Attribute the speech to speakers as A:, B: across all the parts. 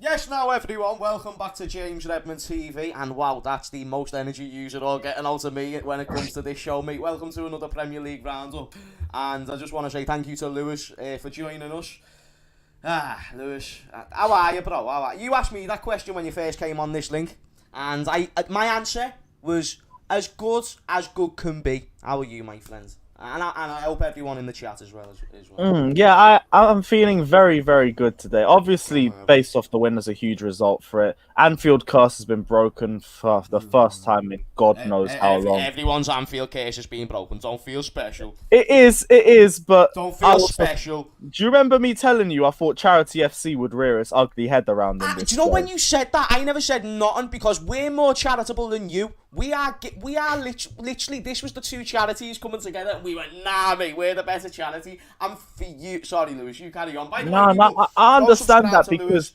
A: Yes, now everyone, welcome back to James Redmond TV, and wow, that's the most energy user all getting out of me when it comes to this show, mate. Welcome to another Premier League roundup, and I just want to say thank you to Lewis for joining us. Lewis, how are you, bro? How are you? You asked me that question when you first came on this link, and my answer was as good can be. How are you, my friends? And I hope everyone in the chat as well.
B: I'm feeling very, very good today. Obviously, based off the win, is a huge result for it. Anfield curse has been broken for the first time in God knows how long.
A: Everyone's Anfield curse has been broken. Don't feel special.
B: It is, but...
A: Don't feel special.
B: Do you remember me telling you I thought Charity FC would rear its ugly head around in this
A: Do you know
B: game?
A: when you said that, I never said nothing because we're more charitable than you. We are literally, this was the two charities coming together and we went, nah, mate, we're the better charity. And for you, sorry, Lewis, you carry on. By the way,
B: I understand that because,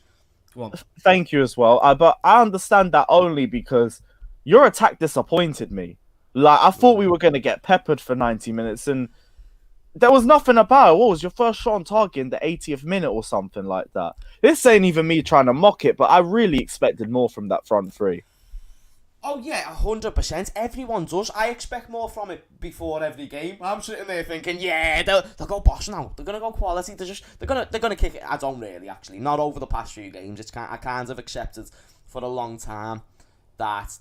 B: thank you as well, but I understand that only because your attack disappointed me. Like, I thought we were going to get peppered for 90 minutes and there was nothing about it. What was your first shot on target in the 80th minute or something like that? This ain't even me trying to mock it, but I really expected more from that front three.
A: Oh yeah, 100%. Everyone does. I expect more from it before every game. I'm sitting there thinking, yeah, they'll go boss now. They're gonna go quality. They're gonna kick it. I don't really actually. Not over the past few games. I kind of accepted for a long time that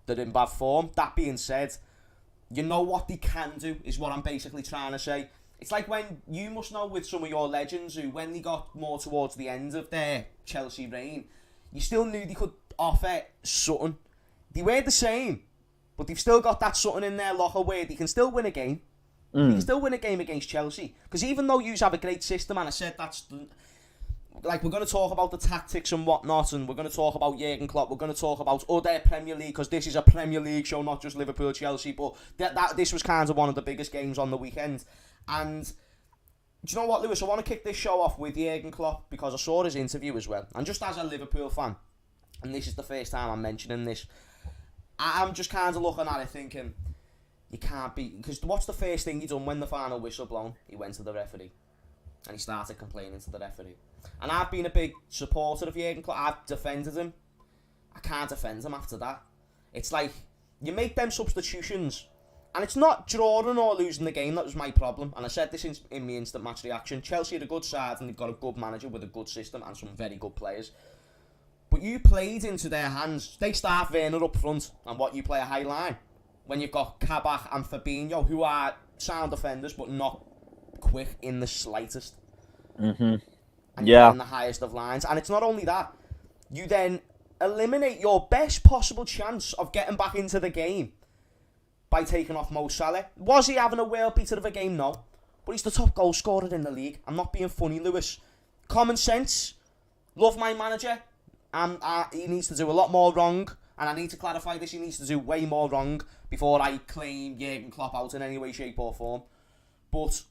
A: they're in bad form. That being said, you know what they can do is what I'm basically trying to say. It's like when you must know with some of your legends who, when they got more towards the end of their Chelsea reign, you still knew they could offer something. They weren't the same, but they've still got that something in their locker where they can still win a game. They can still win a game against Chelsea. Because even though you have a great system, and I said that's... Like, we're going to talk about the tactics and whatnot, and we're going to talk about Jurgen Klopp, we're going to talk about other Premier League, because this is a Premier League show, not just Liverpool, Chelsea, but this was kind of one of the biggest games on the weekend. And do you know what, Lewis? I want to kick this show off with Jurgen Klopp, because I saw his interview as well. And just as a Liverpool fan, and this is the first time I'm mentioning this, I'm just kind of looking at it thinking, you can't be... Because what's the first thing he done when the final whistle blown? He went to the referee. And he started complaining to the referee. And I've been a big supporter of Jurgen Klopp. I've defended him. I can't defend him after that. It's like, you make them substitutions, and it's not drawing or losing the game. That was my problem. And I said this in my instant match reaction. Chelsea are a good side, and they've got a good manager with a good system and some very good players. But you played into their hands. They start Werner up front, and what, you play a high line when you've got Kabak and Fabinho, who are sound defenders but not quick in the slightest. And you're in the highest of lines. And it's not only that, you then eliminate your best possible chance of getting back into the game by taking off Mo Salah. Was he having a world beater of a game? No. But he's the top goal scorer in the league. I'm not being funny, Lewis. Common sense. Love my manager. He needs to do a lot more wrong, and I need to clarify this, he needs to do way more wrong before I claim Jurgen Klopp out in any way, shape or form. But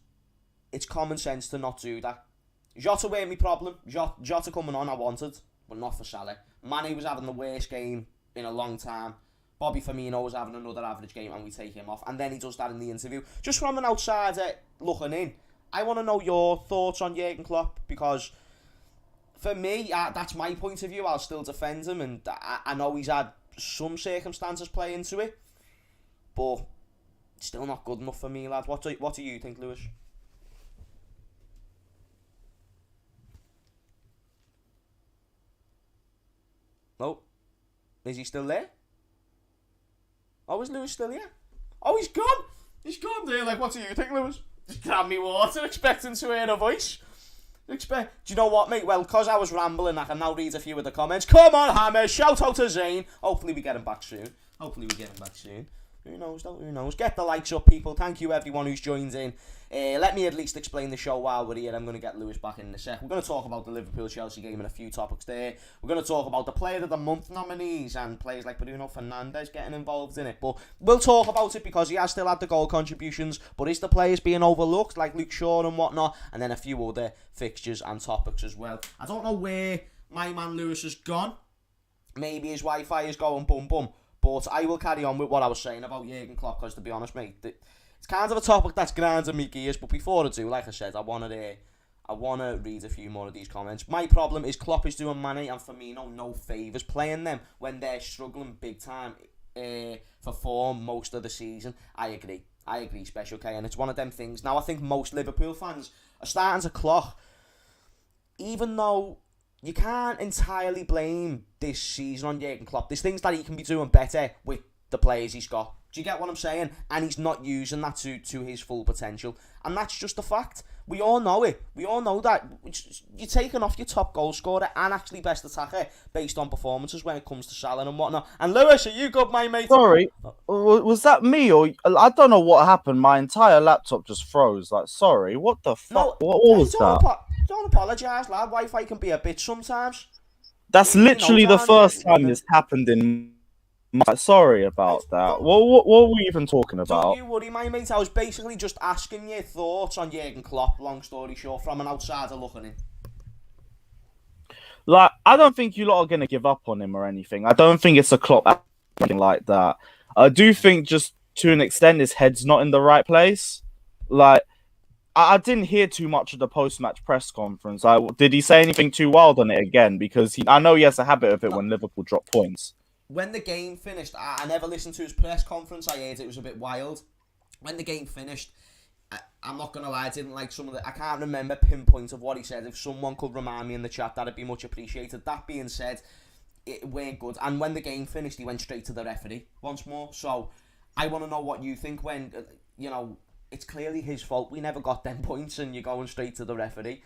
A: it's common sense to not do that. Jota weren't my problem. Jota coming on I wanted, but not for Salah. Mane was having the worst game in a long time. Bobby Firmino was having another average game, and we take him off. And then he does that in the interview. Just from an outsider looking in, I want to know your thoughts on Jurgen Klopp, because... For me, that's my point of view. I'll still defend him, and I know he's had some circumstances play into it, but still not good enough for me, lad. What do you think, Lewis? No? Is he still there? Oh, is Lewis still here? Oh, he's gone! He's gone there. Like, what do you think, Lewis? Just grab me water, expecting to hear a voice. Do you know what, mate? Well, because I was rambling, I can now read a few of the comments. Come on, Hammer. Shout out to Zane. Hopefully we get him back soon. Who knows, though? Who knows? Get the likes up, people. Thank you, everyone who's joined in. Let me at least explain the show while we're here. I'm going to get Lewis back in a sec. We're going to talk about the Liverpool-Chelsea game and a few topics there. We're going to talk about the Player of the Month nominees and players like Bruno Fernandes getting involved in it. But we'll talk about it because he has still had the goal contributions. But is the players being overlooked, like Luke Shaw and whatnot? And then a few other fixtures and topics as well. I don't know where my man Lewis has gone. Maybe his Wi-Fi is going bum bum. But I will carry on with what I was saying about Jurgen Klopp, because to be honest, mate, it's kind of a topic that's grinding me gears. But before I do, like I said, I wanted I want to read a few more of these comments. My problem is Klopp is doing Mane and Firmino no favours playing them when they're struggling big time for form most of the season. I agree, Special K, and it's one of them things. Now, I think most Liverpool fans are starting to clock, even though you can't entirely blame this season on Jurgen Klopp. There's things that he can be doing better with the players he's got. Do you get what I'm saying? And he's not using that to his full potential. And that's just a fact. We all know it. We all know that you're taking off your top goal scorer and actually best attacker based on performances when it comes to Salah and whatnot. And Lewis, are you good, my mate?
B: Sorry, was that me or I don't know what happened. My entire laptop just froze. Like, sorry, what the fuck?
A: No,
B: what was that?
A: Don't apologise, lad. Wi-Fi can be a bitch sometimes.
B: That's literally the first time this happened in. Sorry about that. What were we even talking about?
A: Don't you worry, my mate. I was basically just asking your thoughts on Jurgen Klopp, long story short, from an outsider looking in.
B: Like, I don't think you lot are going to give up on him or anything. I don't think it's a Klopp anything like that. I do think just to an extent his head's not in the right place. Like, I didn't hear too much of the post-match press conference. Did he say anything too wild on it again? Because I know he has a habit of it when Liverpool drop points.
A: When the game finished, I never listened to his press conference. I heard it was a bit wild. When the game finished, I'm not going to lie, I didn't like some of the... I can't remember pinpoint of what he said. If someone could remind me in the chat, that'd be much appreciated. That being said, it weren't good. And when the game finished, he went straight to the referee once more. So I want to know what you think when, it's clearly his fault. We never got them points and you're going straight to the referee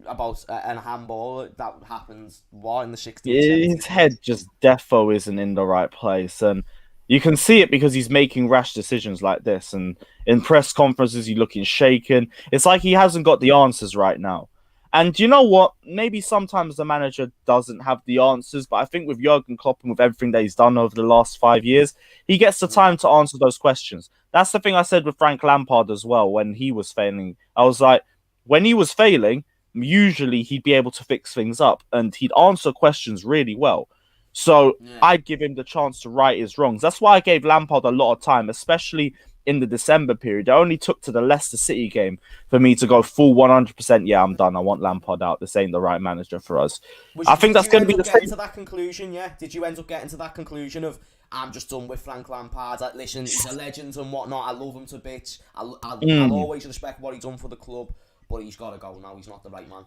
A: about a handball that happens in the 60th.
B: His head just defo isn't in the right place, and you can see it because he's making rash decisions like this, and in press conferences he's looking shaken. It's like he hasn't got the answers right now. And you know what? Maybe sometimes the manager doesn't have the answers, but I think with Jurgen Klopp and with everything that he's done over the last 5 years, he gets the time to answer those questions. That's the thing I said with Frank Lampard as well when he was failing. I was like, when he was failing, usually he'd be able to fix things up and he'd answer questions really well. So I'd give him the chance to right his wrongs. That's why I gave Lampard a lot of time, especially in the December period. It only took to the Leicester City game for me to go full 100%. Yeah, I'm done. I want Lampard out. This ain't the right manager for us. I think that's going to be the same.
A: To that conclusion, yeah? Did you end up getting to that conclusion of, I'm just done with Frank Lampard? Like, listen, he's a legend and whatnot. I love him to bits. I'll always respect what he's done for the club. But he's got to go now. He's not the right man.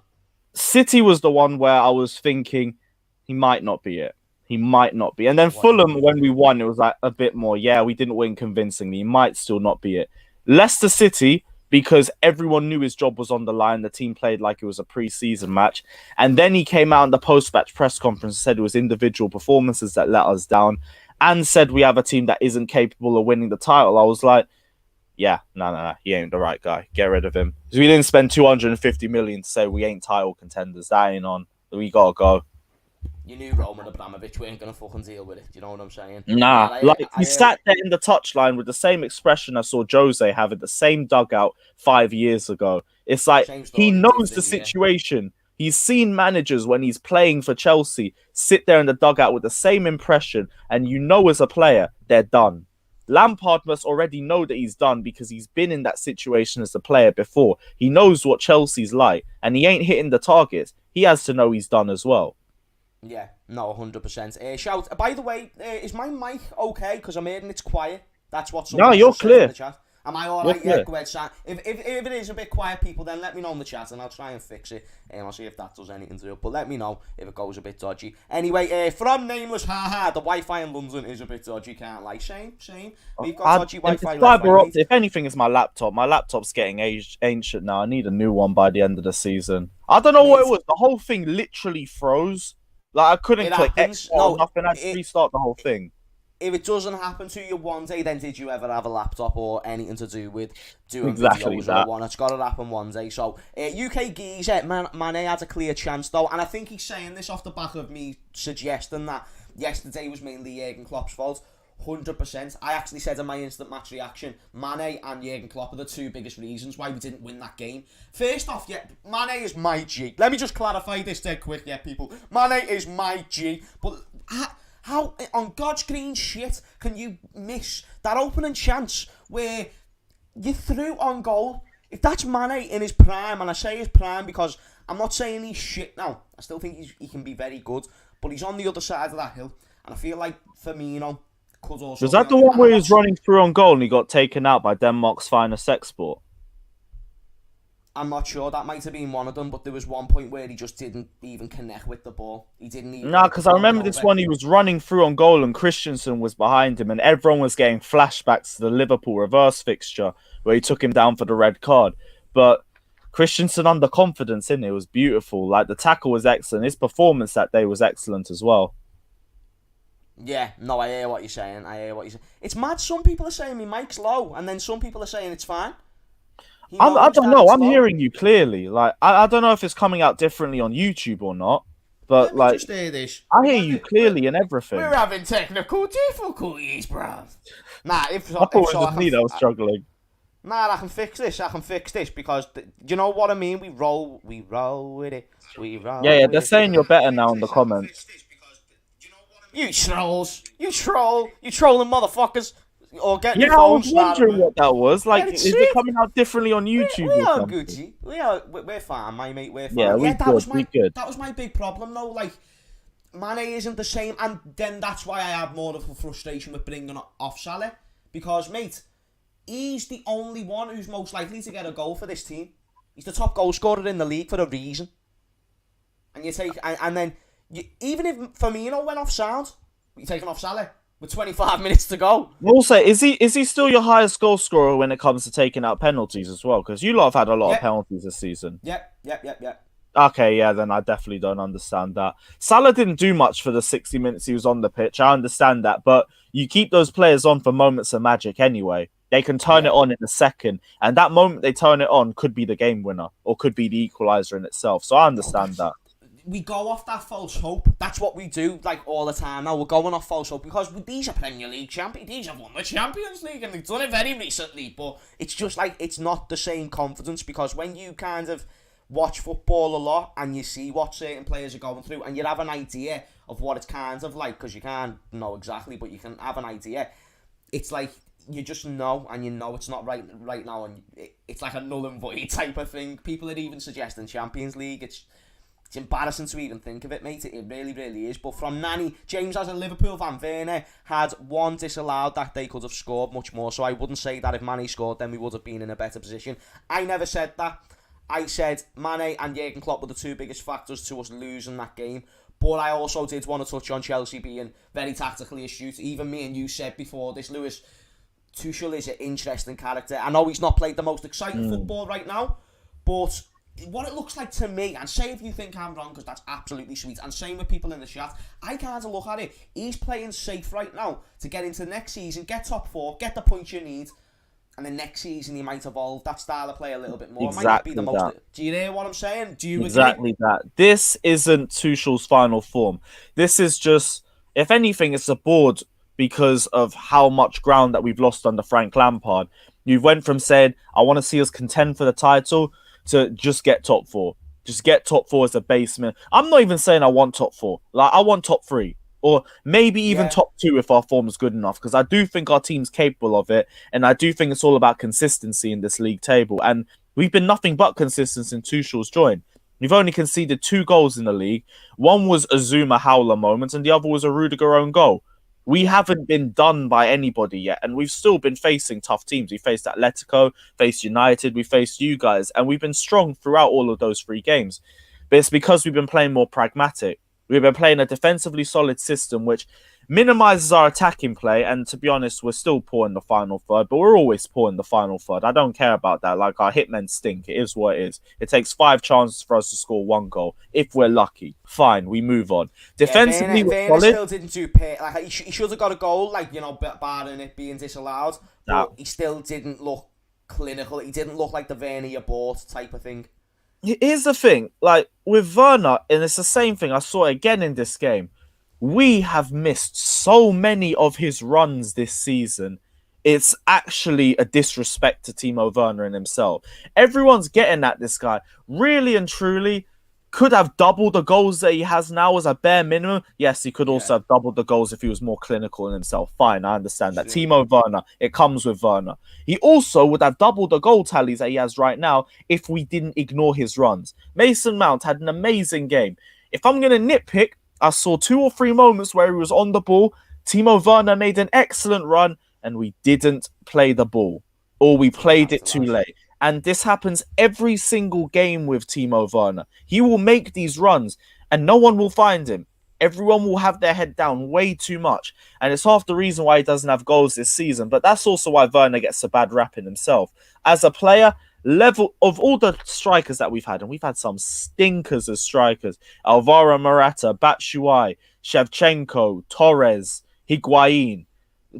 B: City was the one where I was thinking he might not be it. He might not be. And then Fulham, when we won, it was like a bit more, yeah, we didn't win convincingly. He might still not be it. Leicester City, because everyone knew his job was on the line. The team played like it was a pre-season match. And then he came out in the post-match press conference and said it was individual performances that let us down and said we have a team that isn't capable of winning the title. I was like, yeah, no, he ain't the right guy. Get rid of him. Because we didn't spend 250 million to say we ain't title contenders. That ain't on. We gotta go.
A: You knew Roman Abramovich weren't gonna fucking deal with it. Do you know what I'm saying?
B: Nah, he sat there in the touchline with the same expression I saw Jose have at the same dugout 5 years ago. It's like he knows the situation. He's seen managers when he's playing for Chelsea sit there in the dugout with the same impression, and you know as a player they're done. Lampard must already know that he's done because he's been in that situation as a player before. He knows what Chelsea's like, and he ain't hitting the targets. He has to know he's done as well.
A: Yeah, no, 100%. Shout. By the way, is my mic okay? Because I'm hearing it's quiet. That's what someone
B: you're clear.
A: In the chat. Am I all right? Yeah, go ahead, Sam. If it is a bit quiet, people, then let me know in the chat and I'll try and fix it. And I'll see if that does anything to it. But let me know if it goes a bit dodgy. Anyway, from Nameless, the Wi-Fi in London is a bit dodgy, can't lie. Same. We've got dodgy Wi-Fi.
B: If anything, it's my laptop. My laptop's getting ancient now. I need a new one by the end of the season. I don't know what it was. The whole thing literally froze. Like, I couldn't click X or nothing. I had to restart the whole thing.
A: If it doesn't happen to you one day, then did you ever have a laptop or anything to do with doing videos or one? It's got to happen one day. So, UK geezer, Mane had a clear chance, though. And I think he's saying this off the back of me suggesting that yesterday was mainly Jurgen Klopp's fault. 100%. I actually said in my instant match reaction, Mane and Jurgen Klopp are the two biggest reasons why we didn't win that game. First off, Mane is my G. Let me just clarify this dead quick, people. Mane is my G. But how on God's green shit can you miss that opening chance where you threw on goal if that's Mane in his prime, and I say his prime because I'm not saying he's shit now. I still think he can be very good, but he's on the other side of that hill, and I feel like Firmino could also.
B: Was that the one where he was running through on goal and he got taken out by Denmark's finest export?
A: I'm not sure. That might have been one of them, but there was one point where he just didn't even connect with the ball. He didn't even...
B: No, because I remember this one, he was running through on goal and Christensen was behind him and everyone was getting flashbacks to the Liverpool reverse fixture where he took him down for the red card. But Christensen under confidence, in it was beautiful. Like, the tackle was excellent. His performance that day was excellent as well.
A: Yeah, no, I hear what you're saying. It's mad. Some people are saying my mic's low, and then some people are saying it's fine.
B: I don't know. I'm hearing you clearly. Like, I don't know if it's coming out differently on YouTube or not, but like,
A: just hear this.
B: I hear you clearly and everything.
A: We're having technical difficulties, bruv. Nah,
B: I thought it was me that was struggling.
A: Nah, I can fix this because you know what I mean. We roll with it.
B: Yeah, they're saying you're better now in the comments.
A: You trolls, you trolling motherfuckers. Or get your
B: I
A: phone
B: was wondering what that was. Like,
A: yeah,
B: is it coming out differently on YouTube?
A: We are Gucci. We're fine, my mate. We're fine.
B: Yeah,
A: that was my big problem, though. Like, Mane isn't the same, and then that's why I have more of a frustration with bringing off Salah, because, mate, he's the only one who's most likely to get a goal for this team. He's the top goal scorer in the league for a reason. And you take, and then even if Firmino went off sound, you're taking off Salah. With 25 minutes to go.
B: Also, is he still your highest goal scorer when it comes to taking out penalties as well? Because you lot have had a lot of penalties this season.
A: Yep.
B: Okay, yeah, then I definitely don't understand that. Salah didn't do much for the 60 minutes he was on the pitch. I understand that, but you keep those players on for moments of magic anyway. They can turn it on in a second, and that moment they turn it on could be the game winner or could be the equaliser in itself. So I understand that.
A: We go off that false hope. That's what we do, like, all the time now. We're going off false hope because these are Premier League champions. These have won the Champions League and they've done it very recently. But it's just like, it's not the same confidence because when you kind of watch football a lot and you see what certain players are going through and you have an idea of what it's kind of like, because you can't know exactly, but you can have an idea. It's like, you just know, and you know it's not right now, and it's like a null and void type of thing. People are even suggesting Champions League. It's embarrassing to even think of it, mate. It really, really is. But from Nani, James, as a Liverpool fan, Werner had one disallowed that they could have scored much more. So I wouldn't say that if Mane scored, then we would have been in a better position. I never said that. I said Mane and Jurgen Klopp were the two biggest factors to us losing that game. But I also did want to touch on Chelsea being very tactically astute. Even me and you said before this, Lewis, Tuchel is an interesting character. I know he's not played the most exciting football right now, but what it looks like to me, and say if you think I'm wrong, because that's absolutely sweet, and same with people in the chat, I kind of look at it, he's playing safe right now to get into the next season, get top 4, get the points you need, and then next season he might evolve that style of play a little bit more.
B: Exactly,
A: it might not be the most. Do you hear what I'm saying? Do you
B: exactly
A: agree?
B: That? This isn't Tuchel's final form. This is just, if anything, it's a board because of how much ground that we've lost under Frank Lampard. You went from saying, I want to see us contend for the title, to just get top 4. Just get top 4 as a basement. I'm not even saying I want top 4. Like, I want top 3. Or maybe even top 2 if our form is good enough. Because I do think our team's capable of it. And I do think it's all about consistency in this league table. And we've been nothing but consistent since Tuchel's joined. We've only conceded 2 goals in the league. One was a Zuma howler moment. And the other was a Rudiger own goal. We haven't been done by anybody yet, and we've still been facing tough teams. We faced Atletico, faced United, we faced you guys, and we've been strong throughout all of those 3 games. But it's because we've been playing more pragmatic. We've been playing a defensively solid system, which minimises our attacking play, and to be honest, we're still poor in the final third, but we're always poor in the final third. I don't care about that. Like, our hitmen stink. It is what it is. It takes 5 chances for us to score 1 goal. If we're lucky. Fine, we move on. Defensively, we're solid.
A: still didn't do like, he should have got a goal, like, you know, barring it being disallowed, but he still didn't look clinical. He didn't look like the Werner you bought type of thing.
B: Here's the thing, like, with Werner, and it's the same thing, I saw it again in this game. We have missed so many of his runs this season. It's actually a disrespect to Timo Werner and himself. Everyone's getting at this guy. Really and truly, could have doubled the goals that he has now as a bare minimum. Yes, he could also have doubled the goals if he was more clinical in himself. Fine, I understand that. Timo Werner, it comes with Werner. He also would have doubled the goal tallies that he has right now if we didn't ignore his runs. Mason Mount had an amazing game. If I'm going to nitpick, I saw 2 or 3 moments where he was on the ball. Timo Werner made an excellent run and we didn't play the ball, or we played it too late. And this happens every single game with Timo Werner. He will make these runs and no one will find him. Everyone will have their head down way too much. And it's half the reason why he doesn't have goals this season. But that's also why Werner gets a bad rap in himself. As a player, level of all the strikers that we've had, and we've had some stinkers as strikers. Alvaro Morata, Batshuayi, Shevchenko, Torres, Higuain.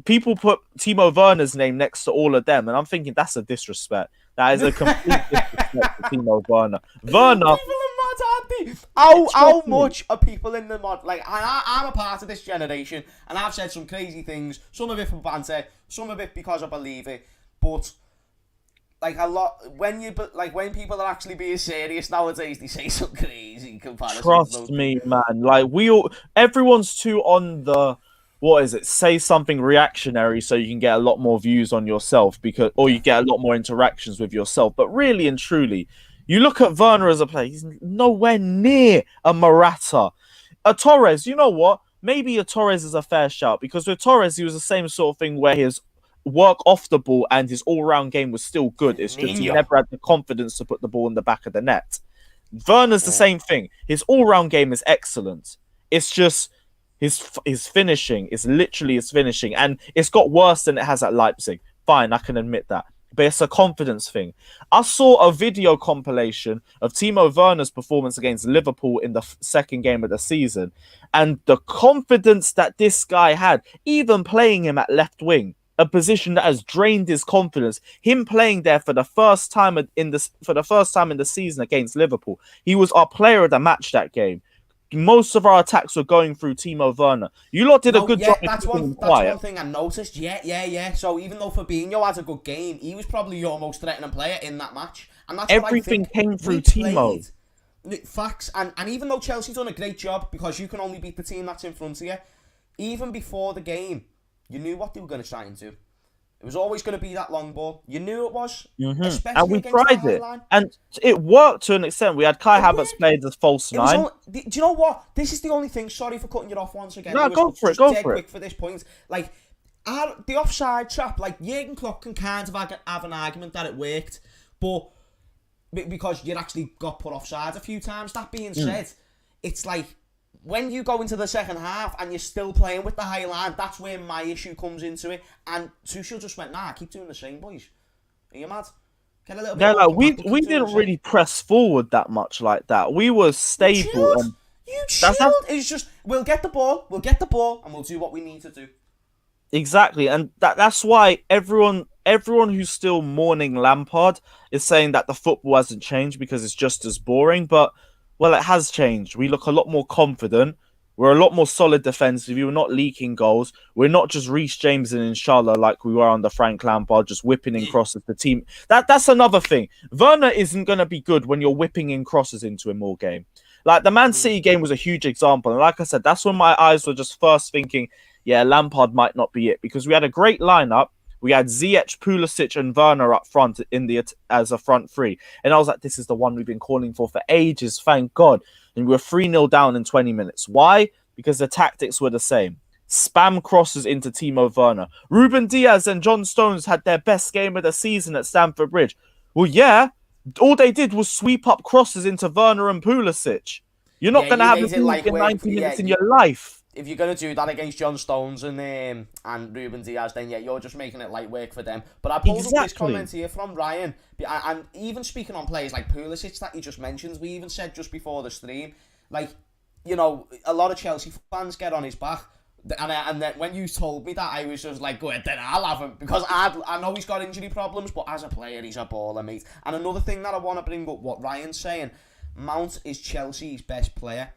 B: People put Timo Werner's name next to all of them, and I'm thinking that's a disrespect. That is a complete disrespect to Timo Werner. Werner.
A: How much are people in the mod? Like, I'm a part of this generation, and I've said some crazy things. Some of it for banter, some of it because I believe it. But like a lot, when people are actually being serious nowadays, they say some crazy comparisons.
B: Trust me, man. Like everyone's too on the. What is it? Say something reactionary so you can get a lot more views on yourself or you get a lot more interactions with yourself. But really and truly, you look at Werner as a player, he's nowhere near a Morata. A Torres, you know what? Maybe a Torres is a fair shout because with Torres, he was the same sort of thing where his work off the ball and his all-round game was still good. It's just he never had the confidence to put the ball in the back of the net. Werner's the same thing. His all-round game is excellent. It's just his finishing is literally his finishing, and it's got worse than it has at Leipzig. Fine, I can admit that. But it's a confidence thing. I saw a video compilation of Timo Werner's performance against Liverpool in the second game of the season, and the confidence that this guy had, even playing him at left wing, a position that has drained his confidence. Him playing there for the first time in the season against Liverpool, he was our player of the match that game. Most of our attacks were going through Timo Werner. You lot did a good job.
A: That's one thing I noticed. Yeah. So even though Fabinho had a good game, he was probably your most threatening player in that match. And that's
B: everything came through Timo.
A: Facts. And even though Chelsea done a great job, because you can only beat the team that's in front of you, even before the game, you knew what they were going to try and do. It was always going to be that long ball. You knew it was. Especially
B: and we tried it. And it worked to an extent. We had Kai Havertz played as false 9.
A: Do you know what? This is the only thing. Sorry for cutting you off once again.
B: No, go for it. Go for it.
A: Quick for this point. Like, the offside trap, like, Jurgen Klopp can kind of have an argument that it worked. But because you actually got put offside a few times. That being said, it's like, when you go into the second half and you're still playing with the high line, that's where my issue comes into it. And Tuchel just went, nah, keep doing the same, boys. Are you mad? Get a little bit.
B: Yeah, like we didn't really press forward that much like that. We were stable.
A: You chilled. It's just, we'll get the ball, and we'll do what we need to do.
B: Exactly, and that's why everyone who's still mourning Lampard is saying that the football hasn't changed because it's just as boring, but well, it has changed. We look a lot more confident. We're a lot more solid defensively. We're not leaking goals. We're not just Reece James and Inshallah like we were under Frank Lampard, just whipping in crosses the team. That's another thing. Werner isn't going to be good when you're whipping in crosses into him all game. Like, the Man City game was a huge example. And like I said, that's when my eyes were just first thinking, yeah, Lampard might not be it. Because we had a great lineup. We had Ziyech, Pulisic, and Werner up front as a front three. And I was like, this is the one we've been calling for ages, thank God. And we were 3-0 down in 20 minutes. Why? Because the tactics were the same. Spam crosses into Timo Werner. Ruben Diaz and John Stones had their best game of the season at Stamford Bridge. Well, yeah, all they did was sweep up crosses into Werner and Pulisic. You're not going to have a like in 90 minutes in your life.
A: If you're going to do that against John Stones and Ruben Diaz, then yeah, you're just making it light work for them. But I pulled up this comment here from Ryan, and even speaking on players like Pulisic that he just mentioned, we even said just before the stream, like, you know, a lot of Chelsea fans get on his back. And then when you told me that, I was just like, go ahead, then I'll have him. Because I know he's got injury problems, but as a player, he's a baller, mate. And another thing that I want to bring up, what Ryan's saying, Mount is Chelsea's best player.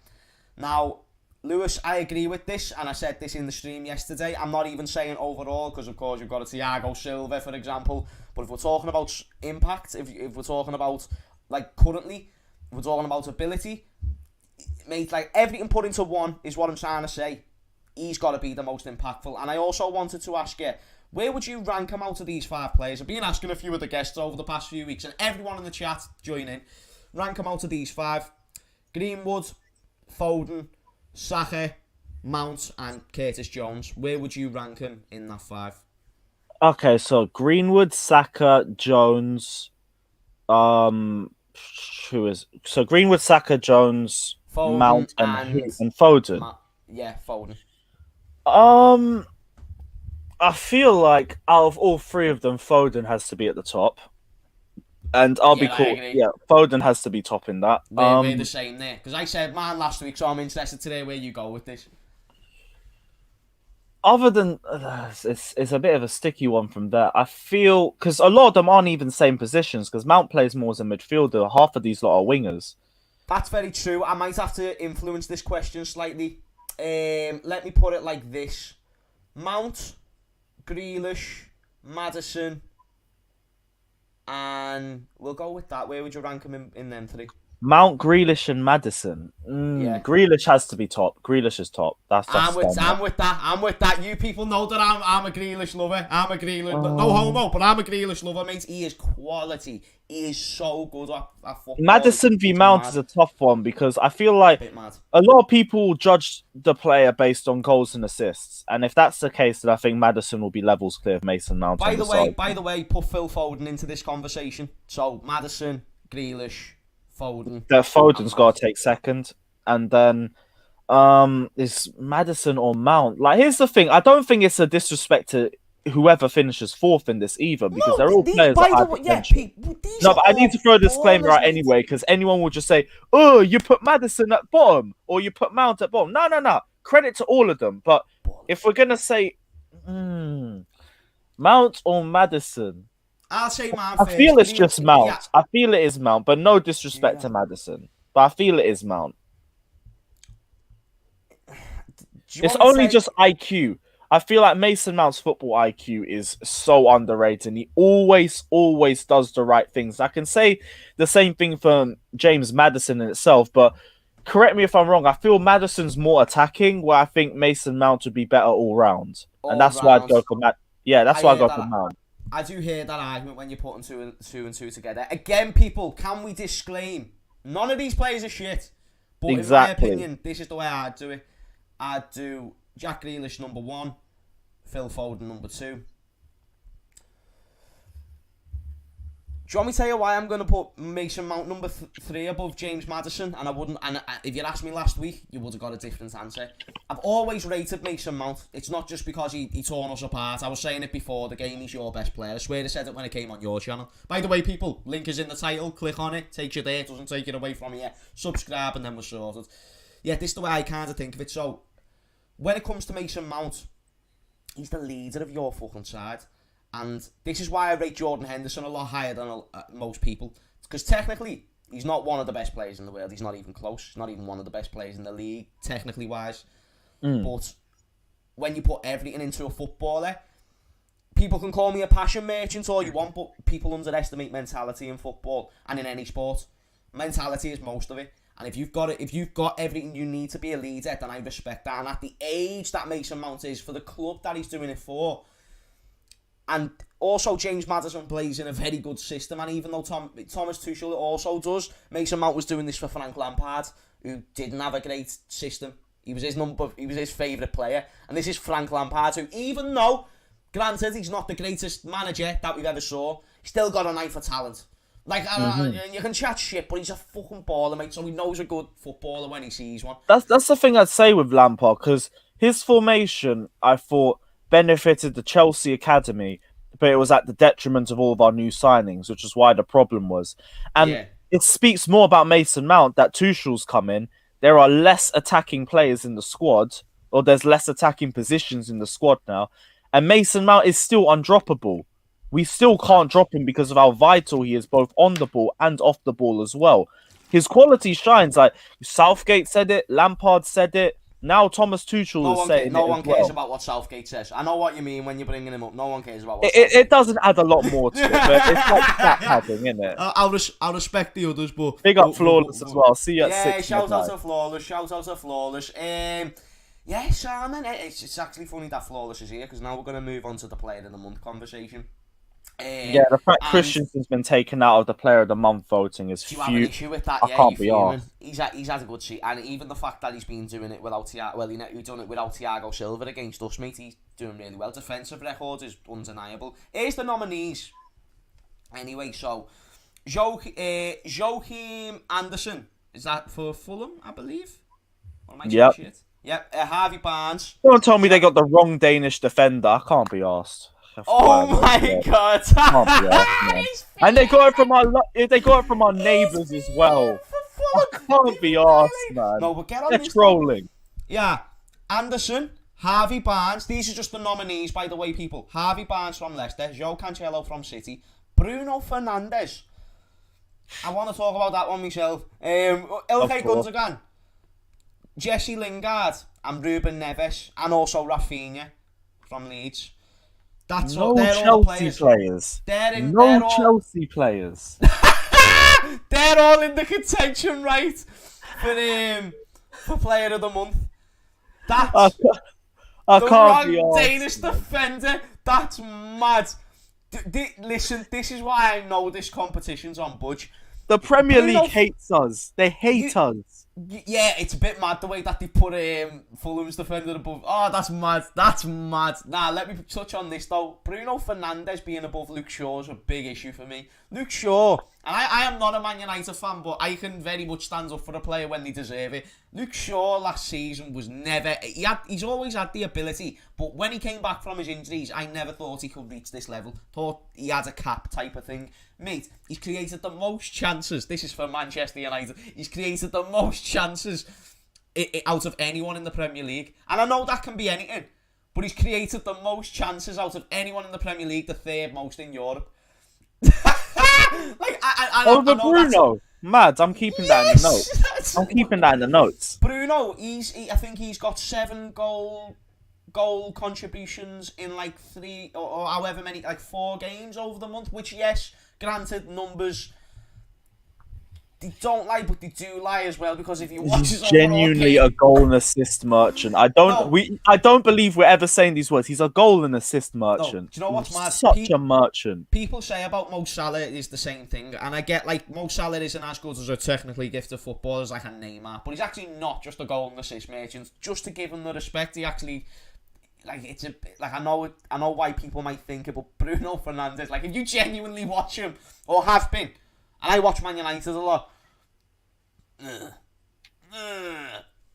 A: Now, Lewis, I agree with this, and I said this in the stream yesterday. I'm not even saying overall, because of course you've got a Thiago Silva, for example. But if we're talking about impact, if we're talking about, like, currently, if we're talking about ability, mate, like, everything put into one is what I'm trying to say. He's got to be the most impactful. And I also wanted to ask you, where would you rank him out of these 5 players? I've been asking a few of the guests over the past few weeks, and everyone in the chat joining. Rank him out of these 5. Greenwood, Foden, Saka, Mount, and Curtis Jones. Where would you rank him in that 5?
B: Okay, so Greenwood, Saka, Jones, Greenwood, Saka, Jones,
A: Foden
B: Mount, and Foden.
A: Foden.
B: I feel like out of all 3 of them, Foden has to be at the top. And I'll be cool. Yeah, Foden has to be top in that.
A: We're the same there. Because I said mine last week, so I'm interested today where you go with this.
B: Other than... it's a bit of a sticky one from there. I feel... Because a lot of them aren't even same positions, because Mount plays more as a midfielder. Half of these lot are wingers.
A: That's very true. I might have to influence this question slightly. Let me put it like this. Mount, Grealish, Maddison, and we'll go with that. Where would you rank him in them 3?
B: Mount, Grealish, and Maddison. Grealish has to be top. Grealish is top.
A: I'm with that. You people know that I'm a Grealish lover. I'm a Grealish no homo, but I'm a Grealish lover, mate. He is quality. He is so good at football.
B: Maddison v Mount is a tough one because I feel like a lot of people judge the player based on goals and assists, and if that's the case, then I think Maddison will be levels clear of Mason Mount.
A: By the way, put Phil Foden into this conversation. So Maddison, Grealish, Foden.
B: Foden's got to take second, and then is Maddison or Mount. Like, here's the thing: I don't think it's a disrespect to whoever finishes 4th in this either, because they're all players that have potential. No, but I need to throw a disclaimer out anyway, because anyone will just say, "Oh, you put Maddison at bottom, or you put Mount at bottom." No. Credit to all of them, but if we're gonna say Mount or Maddison.
A: I'll say Mount
B: first. I feel it's just Mount. Yeah. I feel it is Mount, but no disrespect to Maddison. But I feel it is Mount. It's only just IQ. I feel like Mason Mount's football IQ is so underrated, and he always does the right things. I can say the same thing for James Maddison in itself, but correct me if I'm wrong. I feel Maddison's more attacking, where I think Mason Mount would be better all round. And that's why I'd go for Matt. Yeah, that's why I go for Mount.
A: I do hear that argument when you're putting two and two together. Again, people, can we disclaim? None of these players are shit. But in my opinion, this is the way I'd do it. I'd do Jack Grealish number 1, Phil Foden number 2. Do you want me to tell you why I'm going to put Mason Mount number 3 above James Maddison? And I wouldn't. And if you'd asked me last week, you would have got a different answer. I've always rated Mason Mount. It's not just because he torn us apart. I was saying it before the game. He's your best player. I swear I said it when it came on your channel. By the way, people, link is in the title. Click on it. Takes you there. It doesn't take it away from you. Subscribe and then we're sorted. Yeah, this is the way I kind of think of it. So, when it comes to Mason Mount, he's the leader of your fucking side. And this is why I rate Jordan Henderson a lot higher than most people. Because technically, he's not one of the best players in the world. He's not even close. He's not even one of the best players in the league, technically wise. But when you put everything into a footballer, people can call me a passion merchant all you want, but people underestimate mentality in football and in any sport. Mentality is most of it. And if you've got everything you need to be a leader, then I respect that. And at the age that Mason Mount is, for the club that he's doing it for, and also James Maddison plays in a very good system, and even though Thomas Tuchel also does, Mason Mount was doing this for Frank Lampard, who didn't have a great system. He was his favourite player, and this is Frank Lampard, who, even though, granted, he's not the greatest manager that we've ever saw, he's still got an eye for talent. Like, you can chat shit, but he's a fucking baller, mate, so he knows a good footballer when he sees one.
B: That's the thing I'd say with Lampard, because his formation, I thought, benefited the Chelsea academy, but it was at the detriment of all of our new signings, which is why the problem was. And it speaks more about Mason Mount that Tuchel's come in. There are less attacking players in the squad, or there's less attacking positions in the squad now, and Mason Mount is still undroppable. We still can't drop him because of how vital he is, both on the ball and off the ball as well. His quality shines. Like Southgate said it, Lampard said it. now Thomas Tuchel is saying
A: no one cares about what Southgate says. I know what you mean when you're bringing him up. No one cares about what
B: it doesn't add a lot more to it, but it's like stat padding, isn't it?
C: I'll respect the others, but...
B: Big up Flawless as well. See you at 6.
A: Yeah, shout out to Flawless. Yeah, Simon, it's actually funny that Flawless is here, because now we're going to move on to the Player of the Month conversation.
B: Yeah, the fact Christensen's been taken out of the Player of the Month voting is huge.
A: Do you have an issue with that?
B: I can't be arsed.
A: He's had a good seat, and even the fact that he's been doing it without he's done it without Thiago Silva against us, mate. He's doing really well. Defensive record is undeniable. Here's the nominees. Anyway, so Joachim Anderson, is that for Fulham? I believe. Or am I
B: yep.
A: Shit? Yep. Harvey Barnes.
B: Don't tell me they got the wrong Danish defender. I can't be arsed.
A: Oh my god!
B: And they got it from our neighbours as well. I can't be arsed, man.
A: No, but get on
B: They're
A: this.
B: trolling.
A: Yeah, Anderson, Harvey Barnes. These are just the nominees, by the way, people. Harvey Barnes from Leicester, Joe Cancelo from City, Bruno Fernandes. I want to talk about that one myself. Ilkay Gundogan, Jesse Lingard, and Ruben Neves, and also Rafinha from Leeds. That's
B: no
A: what they're
B: Chelsea
A: all
B: players. Chelsea players.
A: They're all in the contention, right? For Player of the Month. That's
B: I can't be arsed.
A: Danish defender. That's mad. Listen, this is why I know this competition's on budge.
B: The Premier League hates us. They hate us.
A: Yeah, it's a bit mad the way that they put Fulham's defender above. Oh, that's mad. That's mad. Nah, let me touch on this though. Bruno Fernandes being above Luke Shaw is a big issue for me. Luke Shaw, and I am not a Man United fan, but I can very much stand up for a player when they deserve it. Luke Shaw last season was never... He's always had the ability, but when he came back from his injuries, I never thought he could reach this level. Thought he had a cap type of thing. Mate, he's created the most chances. This is for Manchester United. He's created the most chances out of anyone in the Premier League. And I know that can be anything, but he's created the most chances out of anyone in the Premier League, the third most in Europe.
B: Over Bruno. Mad, I'm keeping that in the notes. I'm keeping that in the notes.
A: Bruno, I think he's got 7 goal contributions in like 3 or however many, like 4 games over the month, which, yes, granted, numbers they don't lie, but they do lie as well, because if you watch
B: he's genuinely a goal and assist merchant. I don't believe we're ever saying these words. He's a goal and assist merchant.
A: No, do you know what's mad?
B: Such a merchant.
A: People say about Mo Salah is the same thing, and I get like Mo Salah isn't as good as a technically gifted footballer as like a Neymar, but he's actually not just a goal and assist merchant. Just to give him the respect, he actually I know why people might think it, but Bruno Fernandes, like if you genuinely watch him or have been, and I watch Man United a lot.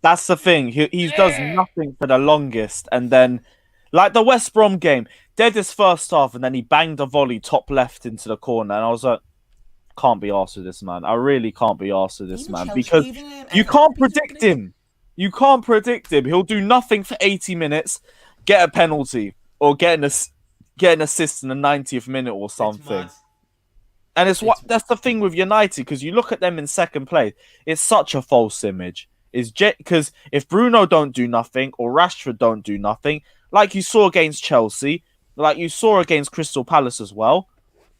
B: That's the thing. He does nothing for the longest, and then, like the West Brom game, did his first half, and then he banged a volley top left into the corner, and I was like, can't be arsed with this man. I really can't be arsed with this man,
A: Chelsea,
B: because you can't predict him. You can't predict him. He'll do nothing for 80 minutes, get a penalty, or get an assist in the 90th minute or something. And that's the thing with United, because you look at them in second place, it's such a false image. Because if Bruno don't do nothing, or Rashford don't do nothing, like you saw against Chelsea, like you saw against Crystal Palace as well,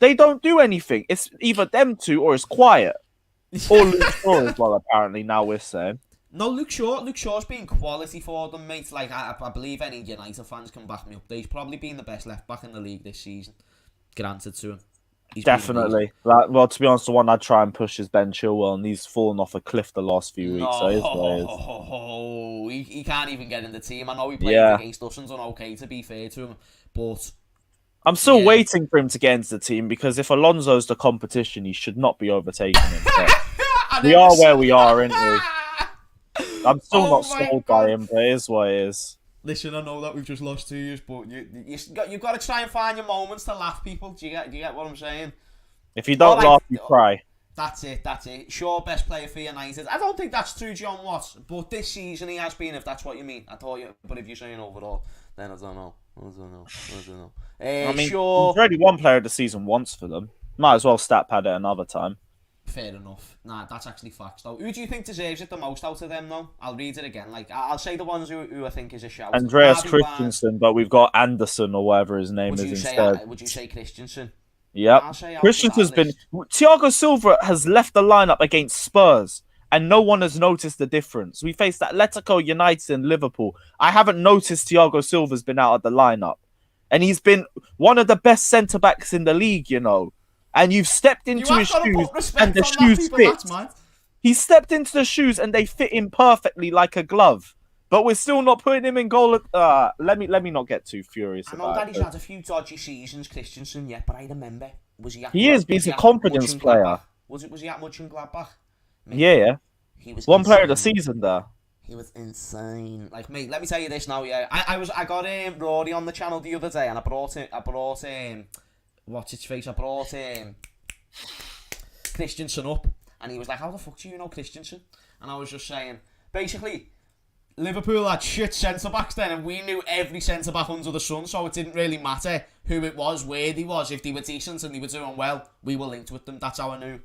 B: they don't do anything. It's either them two or it's quiet. Or Luke Shaw as well, apparently, now we're saying.
A: No, Luke Shaw's been quality for them, mate. Like, I believe any United fans can back me up. He's probably been the best left-back in the league this season. Granted to him.
B: Definitely. Well, to be honest, the one I'd try and push is Ben Chilwell, and he's fallen off a cliff the last few weeks.
A: He can't even get in the team. I know he played against us and done okay, to be fair to him, but
B: I'm still waiting for him to get into the team, because if Alonso's the competition, he should not be overtaking him. We are where we are, aren't we? I'm still not sold by him, but it is what it is.
A: Listen, I know that we've just lost 2 years, but you've got to try and find your moments to laugh, people. Do you get what I'm saying?
B: If you don't laugh, you cry.
A: That's it. Sure, best player for United. I don't think that's true, John Watts, but this season he has been, if that's what you mean. But if you're saying overall, then I don't know.
B: I mean, he's already won player of the season once for them. Might as well stat pad it another time.
A: Fair enough. Nah, that's actually facts though. Who do you think deserves it the most out of them though? I'll read it again. Like, I'll say the ones who I think is a shout.
B: Andreas
A: Harvey
B: Christensen, but we've got Anderson or whatever his name is instead.
A: Would you say Christensen?
B: Yep. Christensen's been... Thiago Silva has left the lineup against Spurs, and no one has noticed the difference. We faced Atletico, United, and Liverpool. I haven't noticed Thiago Silva's been out of the lineup. And he's been one of the best centre-backs in the league, you know. And you've stepped into his shoes, and the shoes fit. He stepped into the shoes, and they fit him perfectly like a glove. But we're still not putting him in goal. Let me not get too furious about it.
A: I know that he's had a few dodgy seasons, Christensen, yeah, but I remember.
B: He's a confidence player.
A: Was he at much in Gladbach?
B: Mate, yeah.
A: He was
B: one
A: insane.
B: player of the season there.
A: He was insane. Like, mate, let me tell you this now, yeah. I got Rory on the channel the other day, and I brought what's his face? I brought Christensen up, and he was like, "How the fuck do you know Christensen?" And I was just saying, basically, Liverpool had shit centre-backs then, and we knew every centre-back under the sun, so it didn't really matter who it was, where they was. If they were decent and they were doing well, we were linked with them. That's how I knew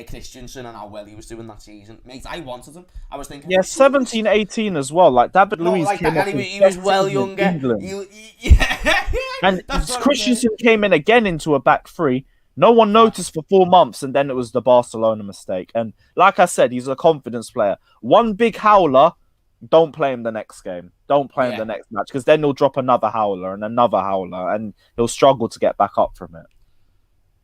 A: Christensen and how well he was doing that season. Mate, I wanted him. I was thinking...
B: Yeah, 17, 18 as well. Like, David Luiz
A: like
B: came
A: that.
B: off
A: He was well younger.
B: And Christensen came in again into a back three. No one noticed for 4 months, and then it was the Barcelona mistake. And like I said, he's a confidence player. One big howler, don't play him the next game. Don't play him the next match, because then he'll drop another howler, and he'll struggle to get back up from it.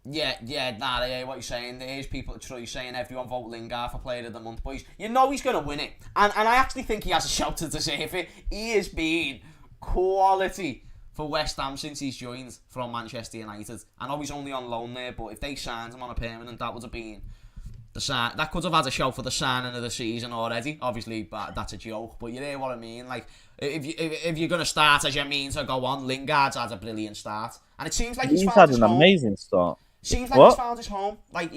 A: Yeah, I hear what you're saying. There's people saying everyone vote Lingard for player of the month, boys. You know he's going to win it. And I actually think he has a shout to deserve it. He has been quality for West Ham since he's joined from Manchester United. I know he's only on loan there, but if they signed him on a permanent, that would have been the sign. That could have had a shout for the signing of the season already. Obviously, but that's a joke. But you hear what I mean? Like, if you're going to start as you mean to go on, Lingard's had a brilliant start. And it seems like he's
B: had an amazing start.
A: Seems like he's found his home. I don't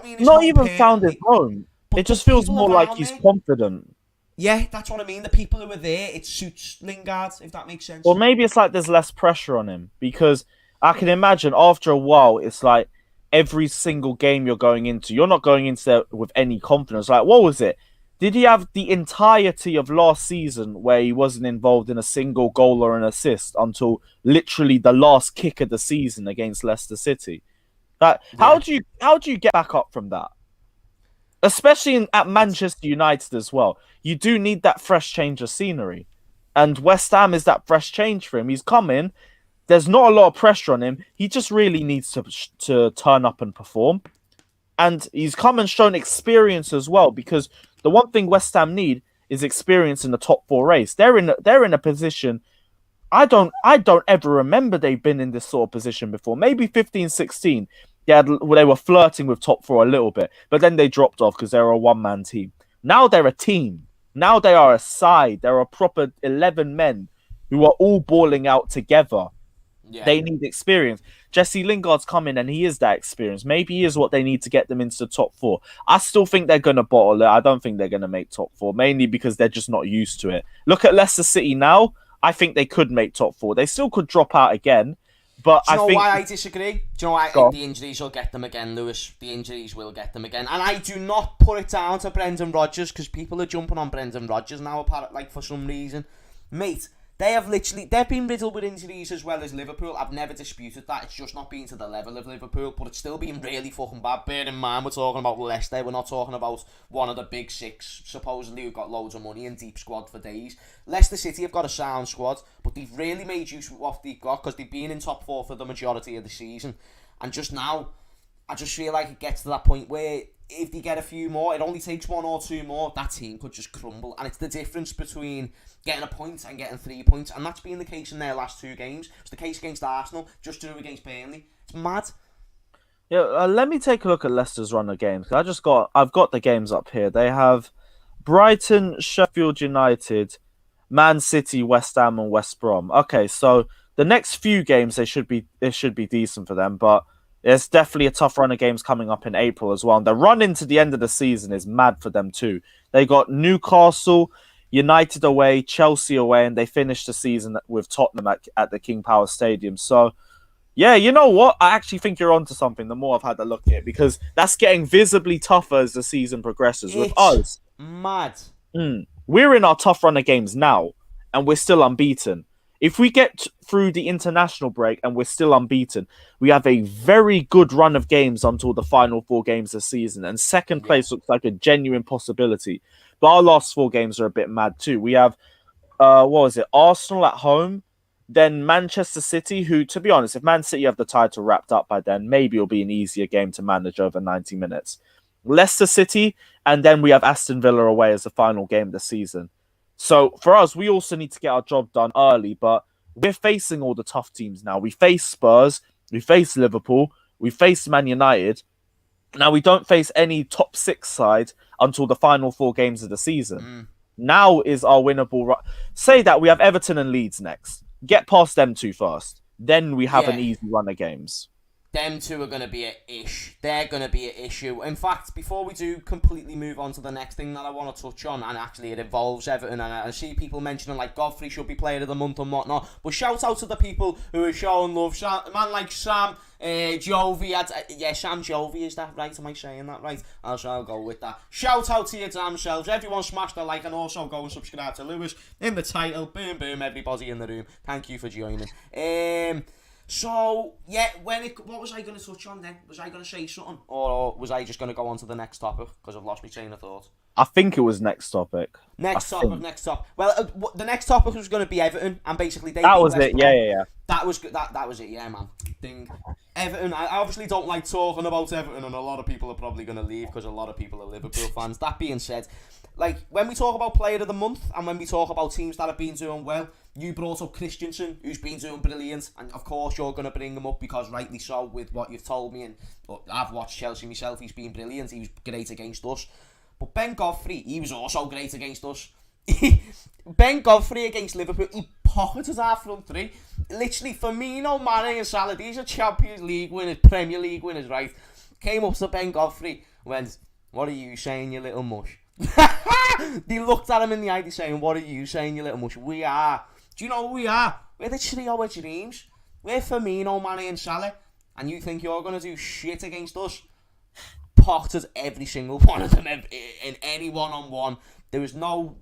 A: mean his
B: not
A: home
B: even found his home. It just feels more like he's confident.
A: Yeah, that's what I mean. The people who are there, it suits Lingard, if that makes sense.
B: Or maybe it's like there's less pressure on him, because I can imagine after a while, it's like every single game you're going into, you're not going into there with any confidence. Like, what was it? Did he have the entirety of last season where he wasn't involved in a single goal or an assist until literally the last kick of the season against Leicester City? How do you get back up from that? Especially at Manchester United as well. You do need that fresh change of scenery. And West Ham is that fresh change for him. He's come in. There's not a lot of pressure on him. He just really needs to turn up and perform. And he's come and shown experience as well, because the one thing West Ham need is experience in the top four race. They're in a position. I don't ever remember they've been in this sort of position before. Maybe 15-16. They were flirting with top four a little bit, but then they dropped off because they're a one-man team. Now they're a team. Now they are a side. They're a proper 11 men who are all balling out together. Yeah. They need experience. Jesse Lingard's coming, and he is that experience. Maybe he is what they need to get them into the top four. I still think they're going to bottle it. I don't think they're going to make top four, mainly because they're just not used to it. Look at Leicester City now. I think they could make top four. They still could drop out again. But
A: Do you know why I disagree? Do you know why the injuries will get them again, Lewis? The injuries will get them again. And I do not put it down to Brendan Rodgers, because people are jumping on Brendan Rodgers now, apparently, for some reason. Mate, they've been riddled with injuries as well as Liverpool. I've never disputed that. It's just not been to the level of Liverpool, but it's still been really fucking bad. Bear in mind, we're talking about Leicester. We're not talking about one of the big six, supposedly, who've got loads of money and deep squad for days. Leicester City have got a sound squad, but they've really made use of what they've got, because they've been in top four for the majority of the season. And just now, I just feel like it gets to that point where if they get a few more, it only takes one or two more, that team could just crumble. And it's the difference between getting a point and getting 3 points. And that's been the case in their last two games. It's the case against Arsenal, just drew against Burnley. It's mad.
B: Yeah, let me take a look at Leicester's run of games. I've got the games up here. They have Brighton, Sheffield United, Man City, West Ham, and West Brom. Okay, so the next few games they should be decent for them, but there's definitely a tough run of games coming up in April as well. And the run into the end of the season is mad for them too. They got Newcastle, United away, Chelsea away, and they finished the season with Tottenham at the King Power Stadium. So Yeah, you know what? I actually think you're onto something the more I've had a look at it, because that's getting visibly tougher as the season progresses. With
A: It's
B: us,
A: mad.
B: we're in our tough run of games now, and we're still unbeaten. If we get through the international break and we're still unbeaten, we have a very good run of games until the final 4 games of the season, and second place looks like a genuine possibility. But our last 4 games are a bit mad too. We have, what was it? Arsenal at home, then Manchester City, who, to be honest, if Man City have the title wrapped up by then, maybe it'll be an easier game to manage over 90 minutes. Leicester City, and then we have Aston Villa away as the final game of the season. So for us, we also need to get our job done early, but we're facing all the tough teams now. We face Spurs, we face Liverpool, we face Man United. Now we don't face any top 6 side until the final 4 games of the season. Now is our winnable. Say that we have Everton and Leeds next. Get past them 2 first. Then we have an easy run of games.
A: Them 2 are going to be an ish. They're going to be an issue. In fact, before we do completely move on to the next thing that I want to touch on, and actually it involves Everton, and I see people mentioning like Godfrey should be player of the month and whatnot, but shout out to the people who are showing love. A man like Sam Jovi, Sam Jovi, is that right? Am I saying that right? I'll go with that. Shout out to your damn selves. Everyone smash the like, and also go and subscribe to Lewis in the title. Boom, boom, everybody in the room. Thank you for joining. So, what was I going to touch on then? Was I going to say something? Or was I just going to go on to the next topic? Because I've lost my train of thought.
B: I think it was next topic.
A: Next topic. Well, the next topic was going to be Everton, and basically they.
B: That was it. Yeah.
A: That was it. Yeah, man. Ding. Everton. I obviously don't like talking about Everton, and a lot of people are probably going to leave because a lot of people are Liverpool fans. That being said, like when we talk about player of the month, and when we talk about teams that have been doing well, you brought up Christensen, who's been doing brilliant, and of course you're going to bring him up because rightly so with what you've told me, and I've watched Chelsea myself. He's been brilliant. He was great against us. But Ben Godfrey, he was also great against us. Ben Godfrey against Liverpool, he pocketed our front 3. Literally, Firmino, Mane and Salah, these are Champions League winners, Premier League winners, right? Came up to Ben Godfrey, went, "What are you saying, you little mush?" They looked at him in the eye, saying, "What are you saying, you little mush?" We are. Do you know who we are? We're the trio of dreams. We're Firmino, Mane and Salah. And you think you're going to do shit against us? Pocketed every single one of them in any one-on-one. There was no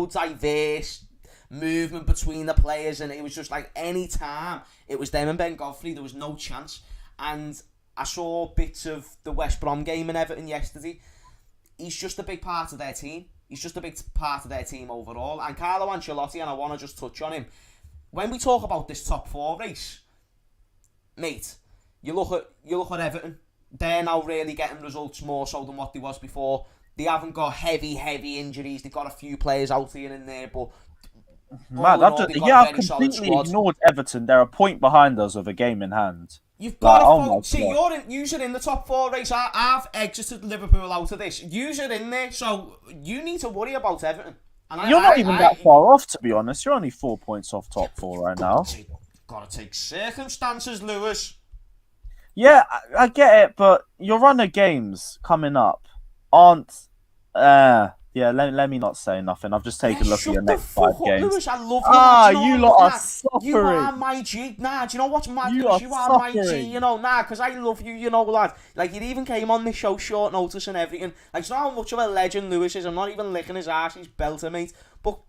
A: diverse movement between the players, and it was just like any time it was them and Ben Godfrey, there was no chance. And I saw bits of the West Brom game in Everton yesterday. He's just a big part of their team. He's just a big part of their team overall. And Carlo Ancelotti, and I want to just touch on him. When we talk about this top 4 race, mate, you look at Everton. They're now really getting results more so than what they was before. They haven't got heavy injuries. They've got a few players out here and there, but
B: I've completely ignored Everton. They're a point behind us with a game in hand.
A: You've got to see. You're in the top 4 race. I've exited Liverpool out of this. You're in there, so you need to worry about Everton. And
B: you're not even that far off, to be honest. You're only 4 points off top 4 right now.
A: Got to take circumstances, Lewis.
B: Yeah, I get it, but your run of games coming up aren't. Let me not say nothing. I've just taken a look at your next 5 games.
A: Lewis, I love you.
B: You lot are suffering.
A: You are my G. Nah, do you know what's mad? You are my G, you know. Nah, because I love you, you know, lad. Like, you even came on this show short notice and everything. Like, you know how much of a legend Lewis is. I'm not even licking his ass. He's belter, mate. But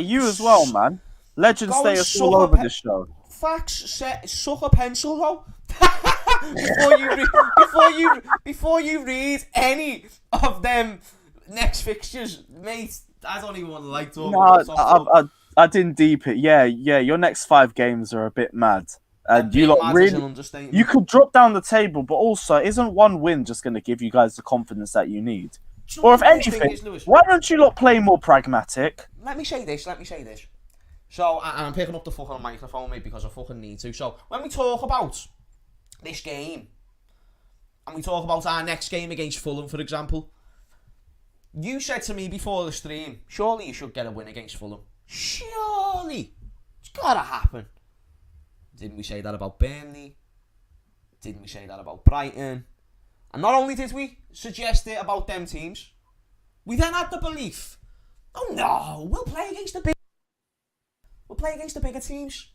B: you as well, man. Legend status all over this show.
A: Facts. Suck a pencil, though. before you read any of them next fixtures, mate, I don't even want to like talking about
B: I didn't deep it. Yeah, your next 5 games are a bit mad. And you lot really, you could drop down the table, but also, isn't one win just going to give you guys the confidence that you need? Or if anything, why don't you lot play more pragmatic?
A: Let me say this. So, and I'm picking up the fucking microphone, mate, because I fucking need to. So, when we talk about this game, and we talk about our next game against Fulham, for example, you said to me before the stream, surely you should get a win against Fulham. Surely. It's got to happen. Didn't we say that about Burnley? Didn't we say that about Brighton? And not only did we suggest it about them teams, we then had the belief, oh no, we'll play against the bigger teams.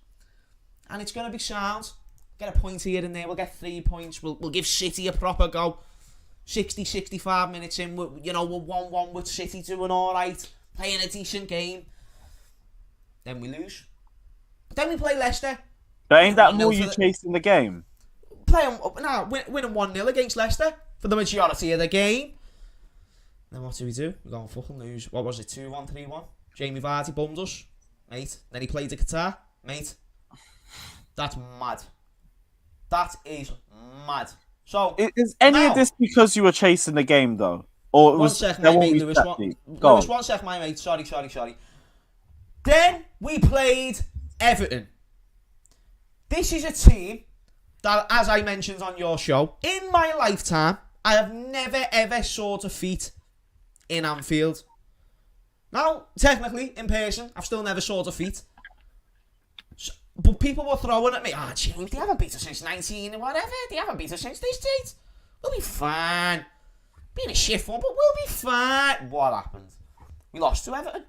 A: And it's going to be sound. Get a point here and there. We'll get 3 points. We'll give City a proper go. 60, 65 minutes in, we're 1-1 with City doing all right, playing a decent game. Then we lose. But then we play Leicester.
B: But ain't that more you chasing the game?
A: Winning 1-0 against Leicester for the majority of the game. Then what do? We go and fucking lose. What was it? 2-1, 3-1. Jamie Vardy bummed us, mate. Then he played the Qatar, mate. That's mad. That is mad. So
B: is any of this because you were chasing the game though, or
A: one sec, my mate, Lewis. One sec, my mate. Sorry. Then we played Everton. This is a team that, as I mentioned on your show, in my lifetime, I have never ever saw defeat in Anfield. Now, technically, in person, I've still never saw defeat. But people were throwing at me, James, they haven't beat us since 19 or whatever. They haven't beat us since this date. We'll be fine. Being a shit one, but we'll be fine. What happened? We lost to Everton.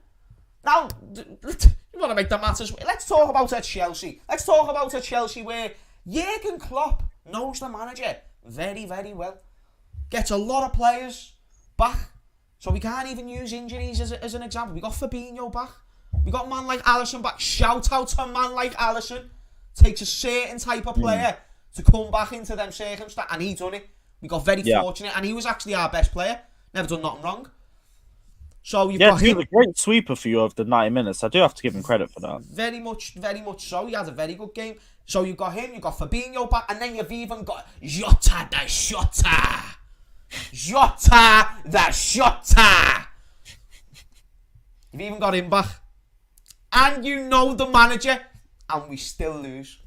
A: Now, you want to make the matters. Let's talk about Chelsea. Let's talk about Chelsea where Jurgen Klopp knows the manager very, very well. Gets a lot of players back. So we can't even use injuries as an example. We got Fabinho back. We got a man like Alisson back. Shout out to a man like Alisson. Takes a certain type of player to come back into them circumstances. And he done it. We got very fortunate. And he was actually our best player. Never done nothing wrong. So you've got him.
B: He's a great sweeper for you of the 90 minutes. I do have to give him credit for that.
A: Very much so. He had a very good game. So you've got him. You've got Fabinho back. And then you've even got Jota the Shotter. Jota the Shotter. You've even got him back. And you know the manager, and we still lose.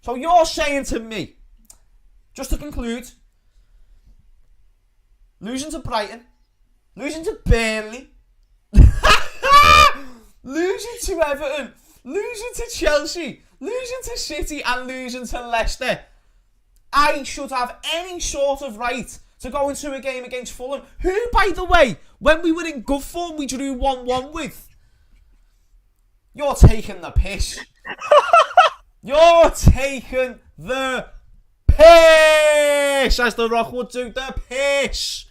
A: So you're saying to me, just to conclude, losing to Brighton, losing to Burnley, losing to Everton, losing to Chelsea, losing to City, and losing to Leicester, I should have any sort of right to go into a game against Fulham, who, by the way, when we were in good form, we drew 1-1 with. You're taking the piss. You're taking the piss, as the Rock would do. The piss.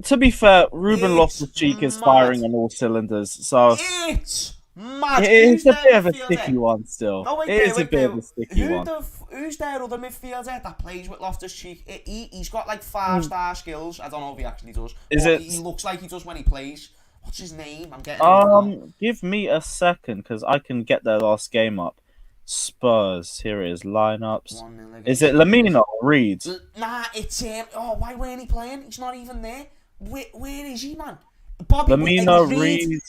B: To be fair, Ruben Loftus-Cheek is firing on all cylinders, so
A: it's mad.
B: It's a bit of a sticky one still. It is a bit of a sticky one.
A: Who's their other midfielder that plays with Loftus-Cheek? He's got like 5-star skills. I don't know if he actually does. He looks like he does when he plays. What's his name? I'm getting
B: give me a second because I can get their last game up. Spurs. Here it is. Lineups. Is it Lamina or Reed?
A: Nah, it's him. Why weren't he playing? He's not even there. Where is he, man? Bobby,
B: Lamina,
A: Reed.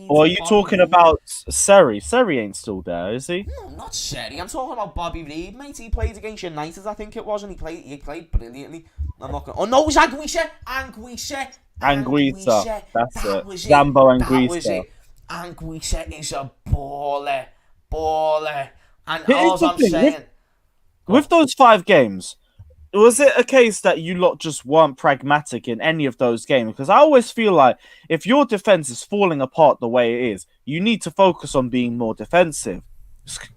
B: Or are you talking about Seri? Seri ain't still there, is he?
A: No, not Seri. I'm talking about Bobby Reed, mate. He played against United, I think it was, and he played brilliantly. I'm not gonna. Oh no, it was Anguissa.
B: Anguissa. That's it. Zambo Anguissa.
A: Anguissa is a baller. And all I'm saying,
B: with those 5 games, was it a case that you lot just weren't pragmatic in any of those games? Because I always feel like if your defense is falling apart the way it is, you need to focus on being more defensive.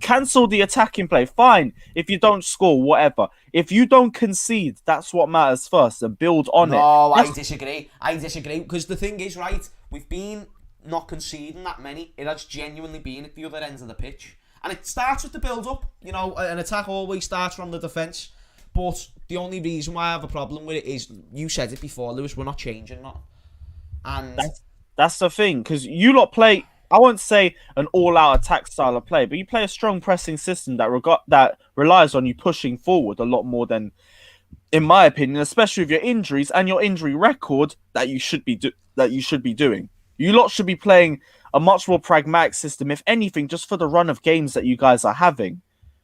B: Cancel the attacking play. Fine. If you don't score, whatever. If you don't concede, that's what matters first, and build on it.
A: No, I disagree. Because the thing is, right, we've been not conceding that many. It has genuinely been at the other end of the pitch. And it starts with the build-up. You know, an attack always starts from the defence. But the only reason why I have a problem with it is, you said it before, Lewis, we're not changing that. And
B: that's the thing, because you lot play, I won't say an all-out attack style of play, but you play a strong pressing system that relies on you pushing forward a lot more than, in my opinion, especially with your injuries and your injury record that you should be doing. You lot should be playing a much more pragmatic system, if anything, just for the run of games that you guys are having.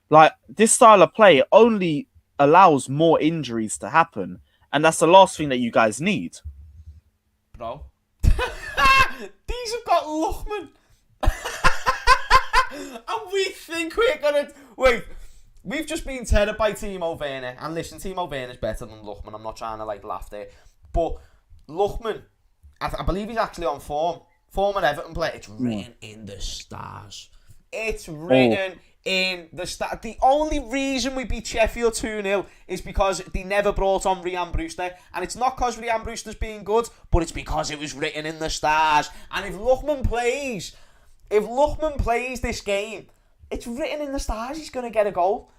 B: Like, this style of play only allows more injuries to happen, and that's the last thing that you guys need.
A: Bro. These have got Luchman. And we think we're gonna... Wait, we've just been tethered by Timo Werner. And listen, Timo Werner's better than Luchman. I'm not trying to, laugh there. But Luchman, I believe he's actually on form. Former Everton player. It's written in the stars. It's written in the start. The only reason we beat Sheffield 2-0 is because they never brought on Ryan Brewster. And it's not because Ryan Brewster's being good, but it's because it was written in the stars. And if Luckman plays this game, it's written in the stars he's going to get a goal.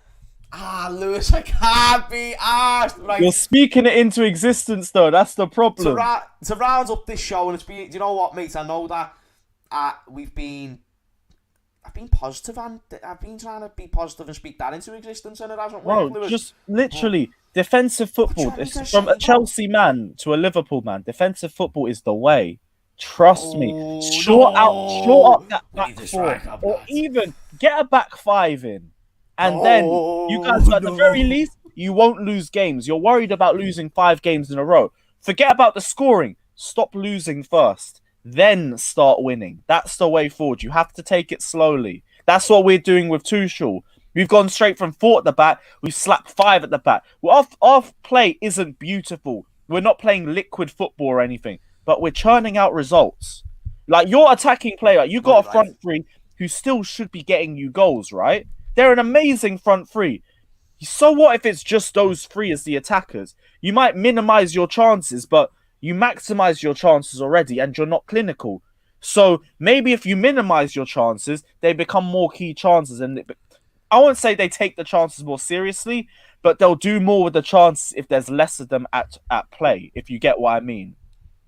A: Lewis, I can't be asked. Right.
B: You're speaking it into existence, though. That's the problem.
A: To round up this show, and it's been, do you know what, mate? I know that I've been positive, and I've been trying to be positive and speak that into existence, and it hasn't worked, Lewis.
B: Just literally, defensive football. From a Chelsea man to a Liverpool man, defensive football is the way. Trust me. Short up that back four, or even get a back five in. And then you guys, at the very least, you won't lose games. You're worried about losing 5 games in a row. Forget about the scoring. Stop losing first. Then start winning. That's the way forward. You have to take it slowly. That's what we're doing with Tuchel. We've gone straight from 4 at the back. We've slapped 5 at the back. Well, our play isn't beautiful. We're not playing liquid football or anything. But we're churning out results. Like, your attacking player, you got a front three who still should be getting you goals, right? They're an amazing front three. So what if it's just those 3 as the attackers? You might minimize your chances, but you maximize your chances already, and you're not clinical. So maybe if you minimize your chances, they become more key chances. And I won't say they take the chances more seriously, but they'll do more with the chances if there's less of them at play, if you get what I mean.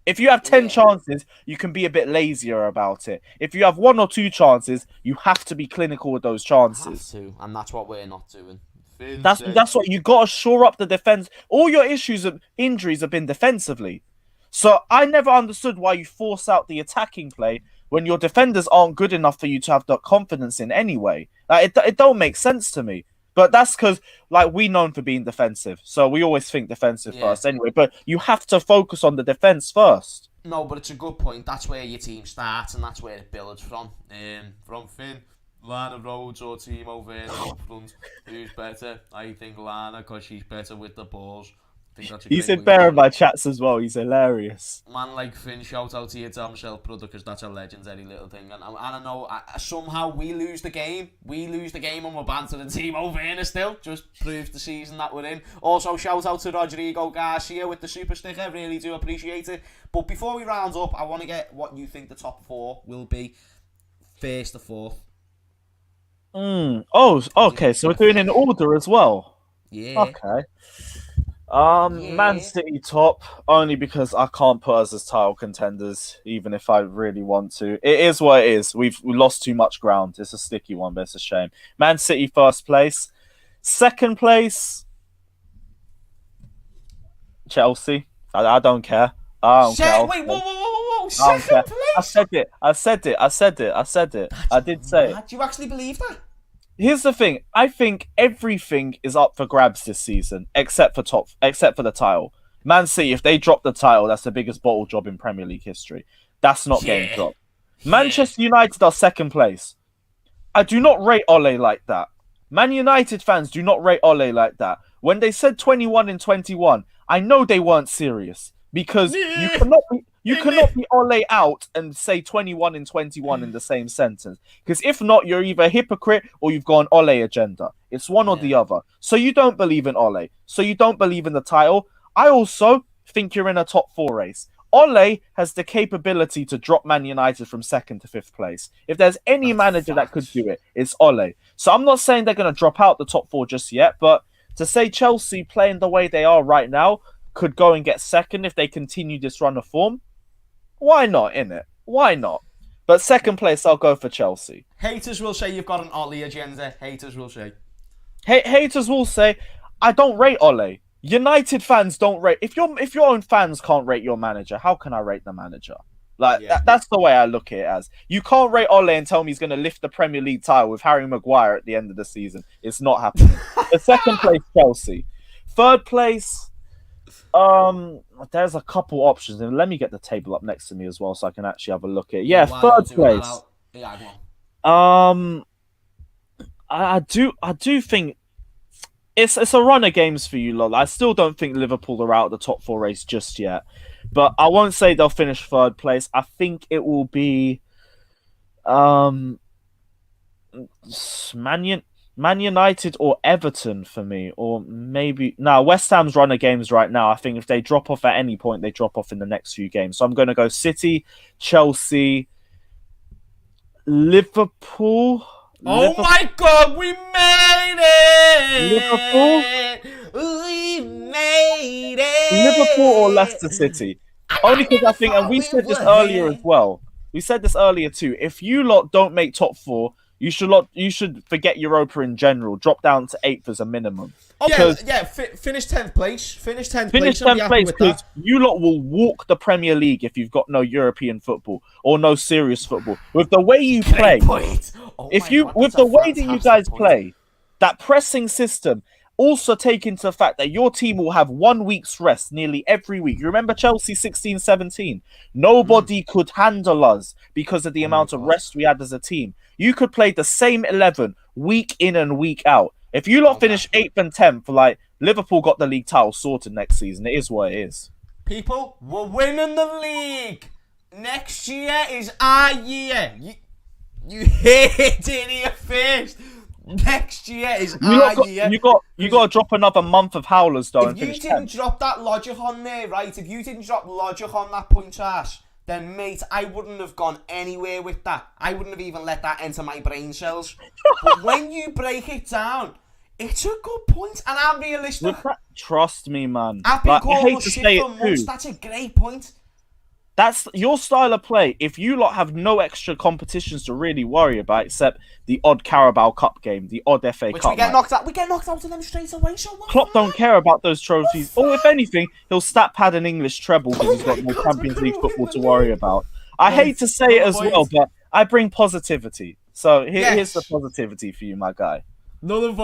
B: If you have 10 chances, you can be a bit lazier about it. If you have 1 or 2 chances, you have to be clinical with those chances.
A: Have to, and that's what we're not doing.
B: That's what you got to shore up the defense. All your injuries have been defensively. So I never understood why you force out the attacking play when your defenders aren't good enough for you to have the confidence in anyway. Like, it don't make sense to me. But that's because, like, we're known for being defensive. So we always think defensive first anyway. But you have to focus on the defence first.
A: No, but it's a good point. That's where your team starts, and that's where it builds from. From Finn, Lana Rhodes or Timo Werner up front. Who's better? I think Lana, because she's better with the balls.
B: He's in better in my chats as well. He's hilarious.
A: Man like Finn, shout out to your Tom Shell brother, because that's a legendary little thing. And I know somehow we lose the game. We lose the game and we're bantering Timo Werner still. Just proves the season that we're in. Also, shout out to Rodrigo Garcia with the super sticker. Really do appreciate it. But before we round up, I want to get what you think the top 4 will be. First to fourth.
B: Oh, okay. So we're doing in order as well.
A: Yeah.
B: Okay. Man City top, only because I can't put us as title contenders, even if I really want to. It is what it is. We lost too much ground. It's a sticky one, but it's a shame. Man City first place. Second place, Chelsea. I don't care.
A: Wait, whoa. Second place?
B: I said it. I did say it.
A: Do you actually believe that?
B: Here's the thing. I think everything is up for grabs this season, except for the title. Man City, if they drop the title, that's the biggest bottle job in Premier League history. That's not getting dropped. Manchester United are second place. I do not rate Ole like that. Man United fans do not rate Ole like that. When they said 21 in 21, I know they weren't serious, because you cannot be Ole out and say 21 in 21 in the same sentence. Because if not, you're either a hypocrite or you've got an Ole agenda. It's one or the other. So you don't believe in Ole. So you don't believe in the title. I also think you're in a top 4 race. Ole has the capability to drop Man United from 2nd to 5th place. If there's any manager that could do it, it's Ole. So I'm not saying they're going to drop out the top 4 just yet, but to say Chelsea playing the way they are right now could go and get 2nd if they continue this run of form, why not, innit? Why not? But 2nd place, I'll go for Chelsea.
A: Haters will say you've got an Ole agenda. Haters will say.
B: Haters will say, I don't rate Ole. United fans don't rate. If your own fans can't rate your manager, how can I rate the manager? That's the way I look at it as. You can't rate Ole and tell me he's going to lift the Premier League title with Harry Maguire at the end of the season. It's not happening. The 2nd place, Chelsea. 3rd place, there's a couple options, and let me get the table up next to me as well so I can actually have a look at it. Yeah, 3rd place. I do think it's a run of games for you, lot. I still don't think Liverpool are out of the top 4 race just yet, but I won't say they'll finish 3rd place. I think it will be Man United or Everton for me, or maybe West Ham's run of games right now. I think if they drop off at any point, they drop off in the next few games. So I'm going to go City, Chelsea, Liverpool.
A: My God, we made it!
B: Liverpool,
A: We made it!
B: Liverpool or Leicester City. Only because I think, and we said this earlier as well. We said this earlier too. If you lot don't make top 4. You should forget Europa in general. Drop down to 8th as a minimum.
A: Finish 10th place. Finish 10th place
B: because you lot will walk the Premier League if you've got no European football or no serious football. With the way you play, with the way that you guys play, that pressing system. Also take into the fact that your team will have 1 week's rest nearly every week. You remember Chelsea 16-17? Nobody could handle us because of the amount of rest we had as a team. You could play the same 11 week in and week out. If you lot finish 8th and 10th, like Liverpool got the league title sorted next season. It is what it is.
A: People, we're winning the league. Next year is our year. You heard it here first. Next year is our year.
B: You got to drop another month of howlers though.
A: If you didn't drop that logic on there, right? If you didn't drop logic on that point ass, then mate, I wouldn't have gone anywhere with that. I wouldn't have even let that enter my brain cells. But when you break it down, it's a good point, and I'm realistic.
B: Trust me, man.
A: I've been calling shit for months. That's a great point.
B: That's your style of play. If you lot have no extra competitions to really worry about, except the odd Carabao Cup game, the odd FA Cup,
A: we get knocked out of them straight away. So
B: Klopp don't care about those trophies. Or if anything, he'll stat pad an English treble because he's got no Champions League football to worry about. I hate to say it as well, but I bring positivity. So here's the positivity for you, my guy.
A: Null and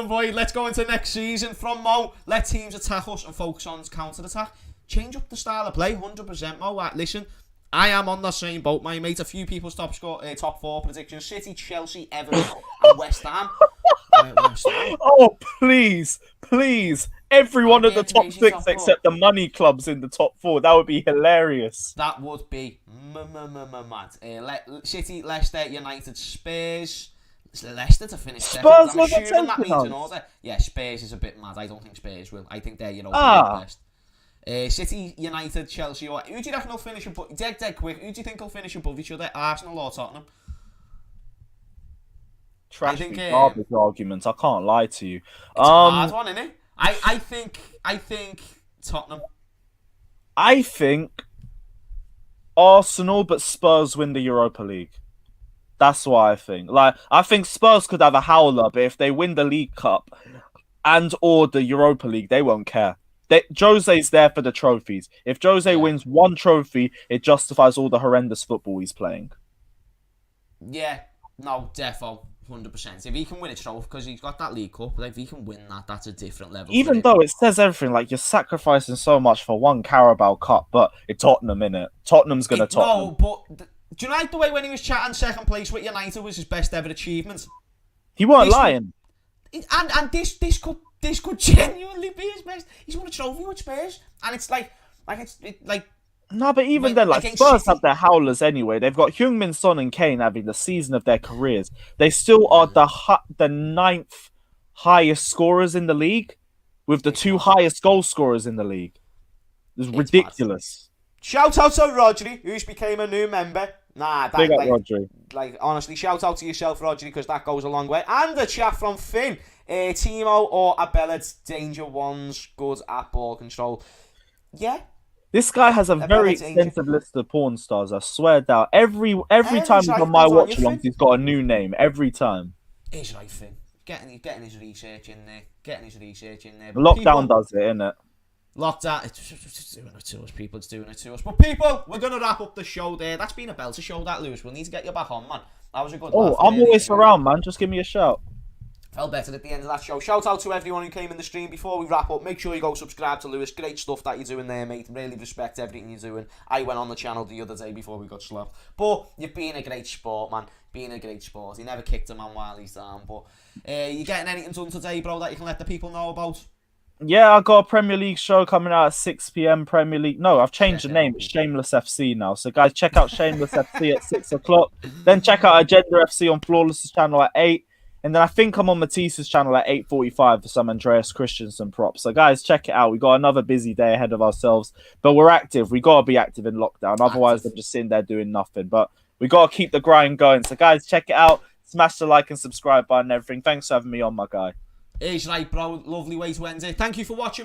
A: void. Let's go into next season from Mo. Let teams attack us and focus on counter-attack. Change up the style of play, 100%, Mo. Listen, I am on the same boat, my mate. A few people's top 4 predictions: City, Chelsea, Everton, and West Ham.
B: Oh, please. Every one of the top 6 except the money clubs in the top 4. That would be hilarious.
A: That would be mad. City, Leicester, United, Spurs. Leicester to finish second. I'm assuming that means in order. Yeah, Spurs is a bit mad. I don't think Spurs will. I think they're best. City, United, Chelsea, or who do you reckon will finish above? Dead quick. Who do you think will finish above each other? Arsenal or Tottenham?
B: Garbage arguments. I can't lie to you.
A: It's a hard one, isn't it? I think Tottenham.
B: I think Arsenal, but Spurs win the Europa League. That's what I think. Like, I think Spurs could have a howler, but if they win the League Cup and or the Europa League, they won't care. Jose's there for the trophies. If Jose wins one trophy, it justifies all the horrendous football he's playing.
A: Yeah, no, defo, 100%. If he can win a trophy, because he's got that League Cup, if he can win that, that's a different level.
B: Even though it says everything, like you're sacrificing so much for one Carabao Cup, but it's Tottenham, innit? Tottenham's going to Tottenham.
A: No, but do you like the way when he was chatting second place with United was his best ever achievement?
B: He weren't lying.
A: And this could genuinely be his best. He's won a trophy with Spurs, and it's like.
B: No, but even then, like Spurs have their howlers anyway. They've got Heung-min Son and Kane having the season of their careers. They still are the 9th highest scorers in the league, with the 2 highest goal scorers in the league. It's ridiculous.
A: Mad. Shout out to Rodri, who's became a new member.
B: Big up Rodri.
A: Like honestly, shout out to yourself, Rodri, because that goes a long way. And the chat from Finn. Timo or Abelard, danger ones, good at ball control. Yeah.
B: This guy has a very extensive list of porn stars, I swear down. Every time he's on my watch along, he's got a new name. Every time.
A: He's right, Finn. Getting his research in there.
B: Lockdown does it, innit?
A: Lockdown. It's doing it to us, people. It's doing it to us. But people, we're going to wrap up the show there. That's been a belter show, that, Lewis. We'll need to get you back on, man. That was a good laugh.
B: I'm always around, man. Just give me a shout.
A: Felt better at the end of that show. Shout out to everyone who came in the stream. Before we wrap up, make sure you go subscribe to Lewis. Great stuff that you're doing there, mate. Really respect everything you're doing. I went on the channel the other day before we got slapped. But you've been a great sport, man. Being a great sport. He never kicked a man while he's down. But you getting anything done today, bro, that you can let the people know about?
B: Yeah, I got a Premier League show coming out at 6 p.m. Premier League. No, I've changed the name. It's Shameless FC now. So, guys, check out Shameless FC at 6 o'clock. Then check out Agenda FC on Flawless's channel at 8. And then I think I'm on Matisse's channel at 8:45 for some Andreas Christensen props. So, guys, check it out. We got another busy day ahead of ourselves. But we're active. We got to be active in lockdown. Otherwise, I'm just sitting there doing nothing. But we got to keep the grind going. So, guys, check it out. Smash the like and subscribe button and everything. Thanks for having me on, my guy.
C: It's right, bro. Lovely way to end it. Thank you for watching.